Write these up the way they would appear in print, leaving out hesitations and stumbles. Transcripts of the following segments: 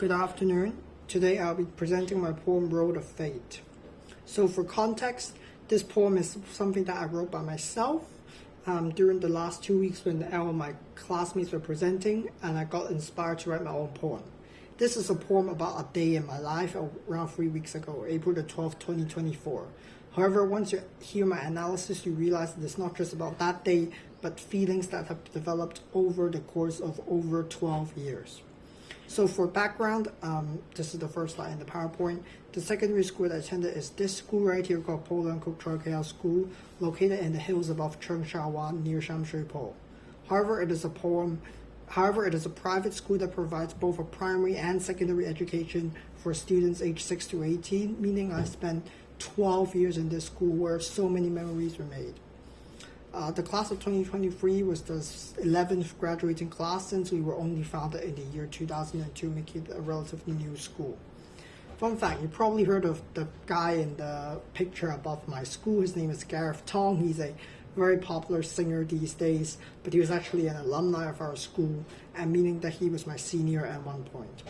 Good afternoon. Today I'll be presenting my poem Road of Fate. So for context, this poem is something that I wrote by myself during the last 2 weeks when all of my classmates were presenting, and I got inspired to write my own poem. This is a poem about a day in my life around 3 weeks ago, April the 12th, 2024. However, once you hear my analysis, you realize that it's not just about that day, but feelings that have developed over the course of over 12 years. So for background, this is the first slide in the PowerPoint. The secondary school that I attended is this school right here called Poland Cook Choi School, located in the hills above Chengshawan near Shamshui-po. However, it is a private school that provides both a primary and secondary education for students aged 6 to 18, meaning I spent 12 years in this school where so many memories were made. The class of 2023 was the 11th graduating class since we were only founded in the year 2002, making it a relatively new school. Fun fact, you probably heard of the guy in the picture above my school. His name is Gareth Tong. He's a very popular singer these days, but he was actually an alumni of our school, and meaning that he was my senior at one point.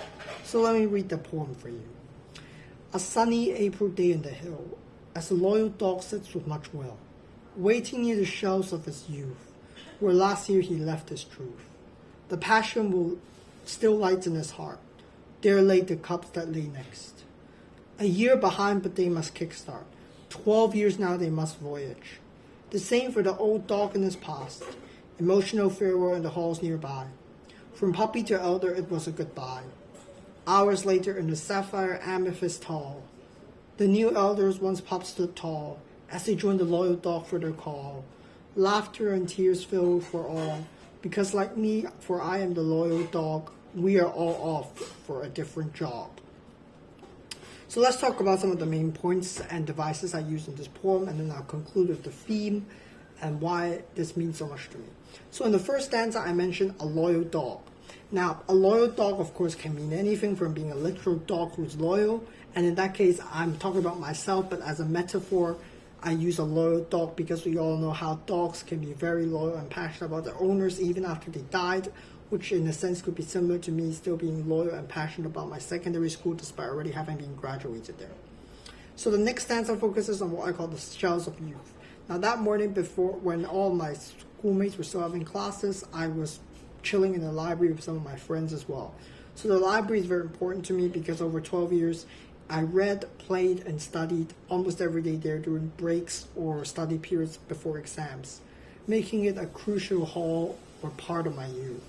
So let me read the poem for you. A sunny April day in the hill, as a loyal dog sits with much will, waiting near the shells of his youth, where last year he left his truth. The passion will still light in his heart. There lay the cups that lay next. A year behind, but they must kickstart. 12 years now they must voyage. The same for the old dog in his past. Emotional farewell in the halls nearby. From puppy to elder, it was a goodbye. Hours later in the sapphire amethyst hall, the new elders once pup stood tall, as they joined the loyal dog for their call. Laughter and tears filled for all, because like me, for I am the loyal dog, we are all off for a different job. So let's talk about some of the main points and devices I used in this poem, and then I'll conclude with the theme and why this means so much to me. So in the first stanza, I mentioned a loyal dog. Now, a loyal dog, of course, can mean anything from being a literal dog who's loyal, and in that case, I'm talking about myself, but as a metaphor, I use a loyal dog because we all know how dogs can be very loyal and passionate about their owners even after they died, which in a sense could be similar to me still being loyal and passionate about my secondary school despite already having been graduated there. So the next stanza focuses on what I call the shells of youth. Now that morning before, when all my schoolmates were still having classes, I was chilling in the library with some of my friends as well. So the library is very important to me because over 12 years, I read, played, and studied almost every day there during breaks or study periods before exams, making it a crucial hall or part of my youth.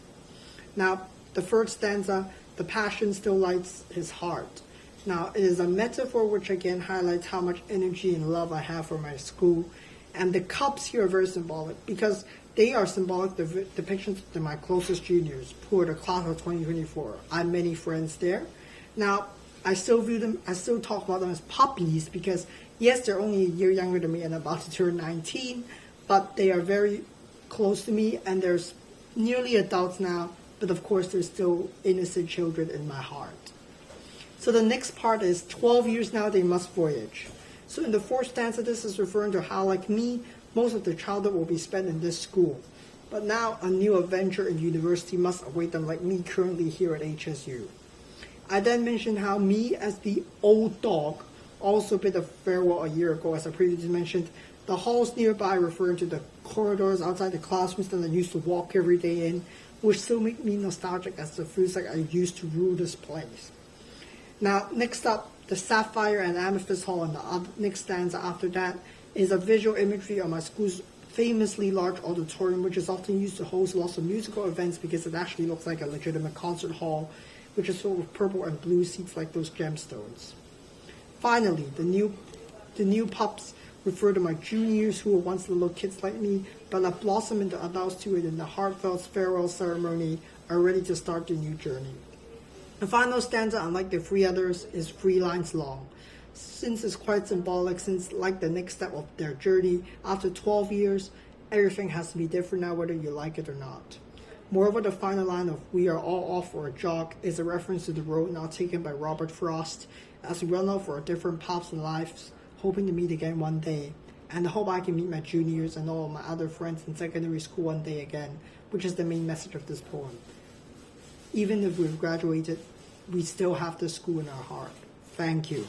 Now, the first stanza, the passion still lights his heart. Now, it is a metaphor which again highlights how much energy and love I have for my school. And the cups here are very symbolic because they are symbolic depictions of my closest juniors, who are the class of 2024. I have many friends there. Now, I still talk about them as puppies because, yes, they're only a year younger than me and about to turn 19, but they are very close to me and they're nearly adults now, but of course they're still innocent children in my heart. So the next part is 12 years now they must voyage. So in the fourth stanza, this is referring to how, like me, most of their childhood will be spent in this school. But now a new adventure in university must await them, like me currently here at HSU. I then mentioned how me, as the old dog, also bid a farewell a year ago, as I previously mentioned. The halls nearby referring to the corridors outside the classrooms that I used to walk every day in, which still make me nostalgic as it feels like I used to rule this place. Now, next up, the sapphire and amethyst hall, and the next stanza after that is a visual imagery of my school's famously large auditorium, which is often used to host lots of musical events because it actually looks like a legitimate concert hall, which is filled with purple and blue seats like those gemstones. Finally, the new pups refer to my juniors who were once little kids like me, but have blossomed into adults too, and in the heartfelt farewell ceremony are ready to start their new journey. The final stanza, unlike the three others, is 3 lines long. Since it's quite symbolic, since like the next step of their journey, after 12 years, everything has to be different now whether you like it or not. Moreover, the final line of "we are all off for a jog" is a reference to the road now taken by Robert Frost, as we run out for our different paths in lives, hoping to meet again one day, and I hope I can meet my juniors and all of my other friends in secondary school one day again, which is the main message of this poem. Even if we've graduated, we still have the school in our heart. Thank you.